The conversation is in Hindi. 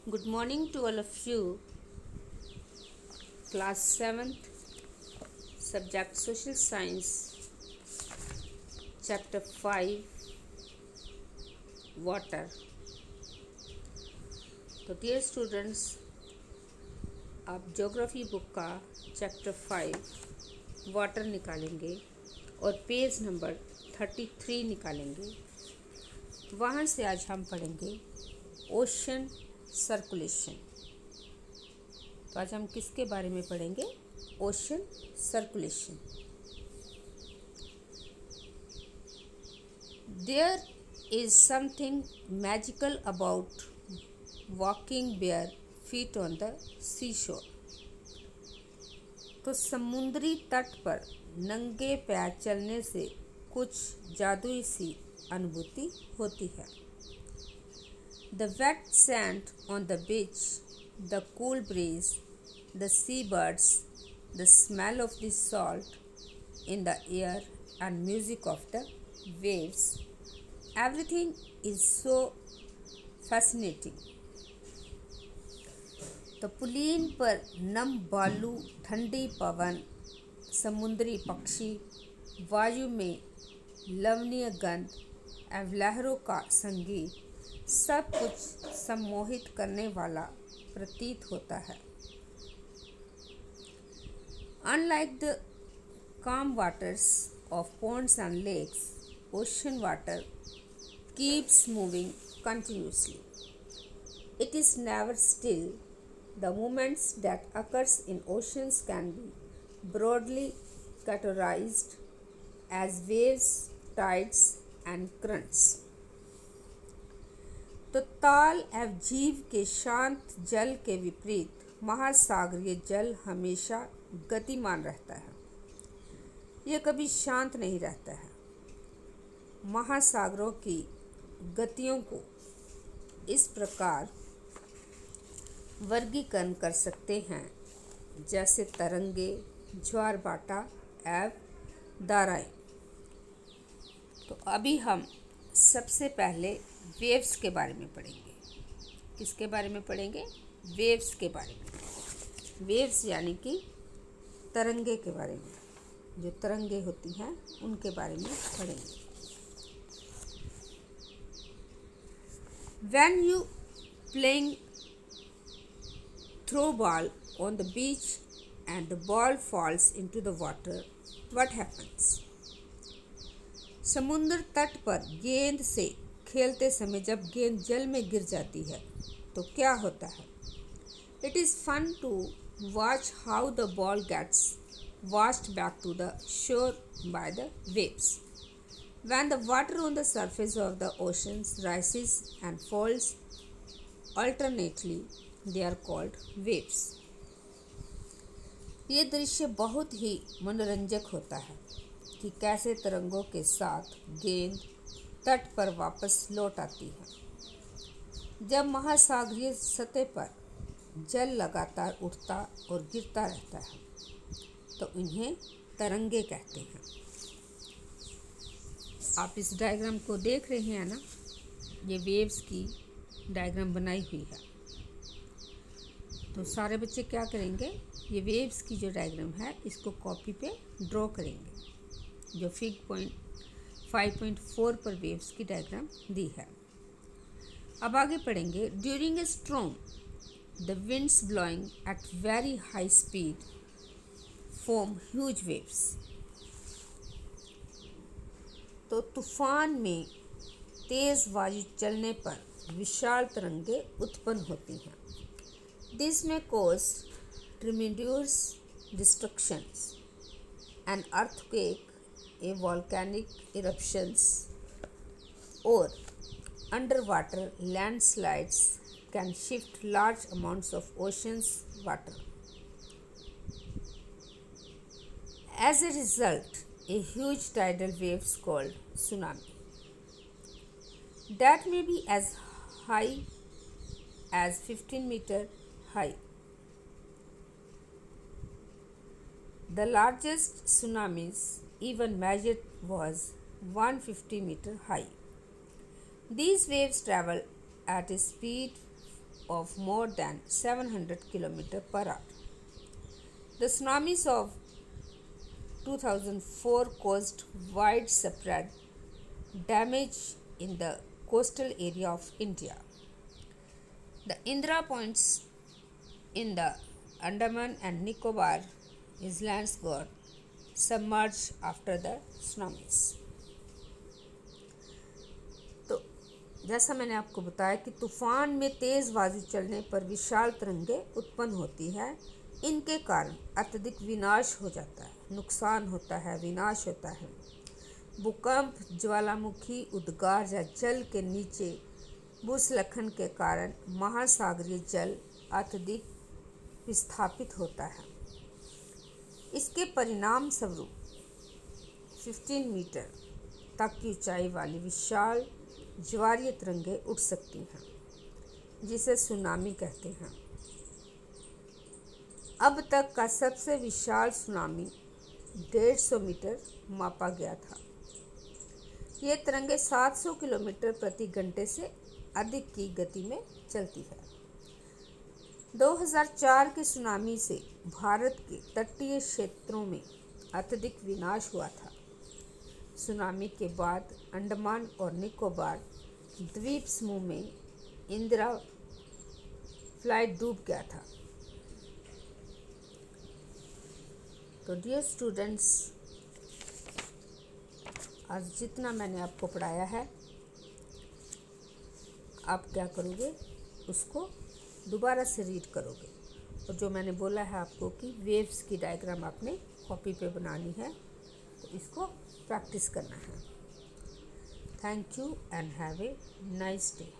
Good morning to all of you. Class 7th, subject Social Science, Chapter 5, Water. तो डियर स्टूडेंट्स, आप ज्योग्राफी बुक का चैप्टर 5 वाटर निकालेंगे और पेज नंबर 33 निकालेंगे। वहाँ से आज हम पढ़ेंगे ओशन सर्कुलेशन। तो आज हम किसके बारे में पढ़ेंगे? Ocean circulation. There is something magical about walking bare feet on the sea shore. तो समुद्री तट पर नंगे पैर चलने से कुछ जादुई सी अनुभूति होती है। The wet sand on the beach, the cool breeze, the seabirds, the smell of the salt in the air and music of the waves, everything is so fascinating. तो पुलीन पर नम बालू, ठंडी पवन, समुद्री पक्षी, वायु में लवणीय गंध एवं लहरों का संगीत, सब कुछ सम्मोहित करने वाला प्रतीत होता है। Unlike the calm waters of ponds and lakes, ocean water keeps moving continuously. It is never still. The movements that occurs in oceans can be broadly categorized as waves, tides, and currents. तो ताल एवं जीव के शांत जल के विपरीत महासागरीय जल हमेशा गतिमान रहता है। यह कभी शांत नहीं रहता है। महासागरों की गतियों को इस प्रकार वर्गीकरण कर सकते हैं जैसे तरंगे, ज्वार-भाटा एवं धाराएं। तो अभी हम सबसे पहले वेव्स के बारे में पढ़ेंगे। किसके बारे में पढ़ेंगे? वेव्स के बारे में। वेव्स यानी कि तरंगे के बारे में। जो तरंगे होती हैं उनके बारे में पढ़ेंगे। When you playing throw ball on the beach and the ball falls into the water, what happens? समुद्र तट पर गेंद से खेलते समय जब गेंद जल में गिर जाती है तो क्या होता है? It is fun to watch how the ball gets washed back to the shore by the waves. When the water on the surface of the oceans rises and falls alternately, they are called waves. ये दृश्य बहुत ही मनोरंजक होता है कि कैसे तरंगों के साथ गेंद तट पर वापस लौट आती है। जब महासागरीय सतह पर जल लगातार उठता और गिरता रहता है तो इन्हें तरंगे कहते हैं। आप इस डायग्राम को देख रहे हैं ना? ये वेव्स की डायग्राम बनाई हुई है। तो सारे बच्चे क्या करेंगे? ये वेव्स की जो डायग्राम है इसको कॉपी पे ड्रॉ करेंगे। जो फिग पॉइंट 5.4 पर वेव्स की डायग्राम दी है। अब आगे पढ़ेंगे। During a storm the winds blowing at very high speed form huge waves. तो तूफान में तेज वायु चलने पर विशाल तरंगे उत्पन्न होती हैं। दिस में cause ट्रेमेंडस destructions, an earthquake, a volcanic eruptions or underwater landslides can shift large amounts of ocean's water. As a result, a huge tidal waves called tsunami that may be as high as 15-meter high. The largest tsunamis even measured was 150 meter high. These waves travel at a speed of more than 700 km per hour. The tsunamis of 2004 caused widespread damage in the coastal area of India. The Indira Points in the Andaman and Nicobar Islands got submerged after the tsunamis. तो जैसा मैंने आपको बताया कि तूफान में तेज़ वायु चलने पर विशाल तरंगें उत्पन्न होती है। इनके कारण अत्यधिक विनाश हो जाता है, नुकसान होता है, विनाश होता है। भूकंप, ज्वालामुखी उद्गार या जल के नीचे भूस्खलन के कारण महासागरीय जल अत्यधिक विस्थापित होता है। इसके परिणाम स्वरूप 15 मीटर तक की ऊंचाई वाली विशाल ज्वारीय तरंगें उठ सकती हैं, जिसे सुनामी कहते हैं। अब तक का सबसे विशाल सुनामी 150 मीटर मापा गया था। ये तरंगें 700 किलोमीटर प्रति घंटे से अधिक की गति में चलती है। 2004 के सुनामी से भारत के तटीय क्षेत्रों में अत्यधिक विनाश हुआ था। सुनामी के बाद अंडमान और निकोबार द्वीप समूह में इंदिरा फ्लाइट डूब गया था। तो डियर स्टूडेंट्स, आज जितना मैंने आपको पढ़ाया है, आप क्या करोगे, उसको दोबारा से रीड करोगे। और जो मैंने बोला है आपको कि वेव्स की डायग्राम आपने कॉपी पे बनानी है, तो इसको प्रैक्टिस करना है। Thank you and have a nice day.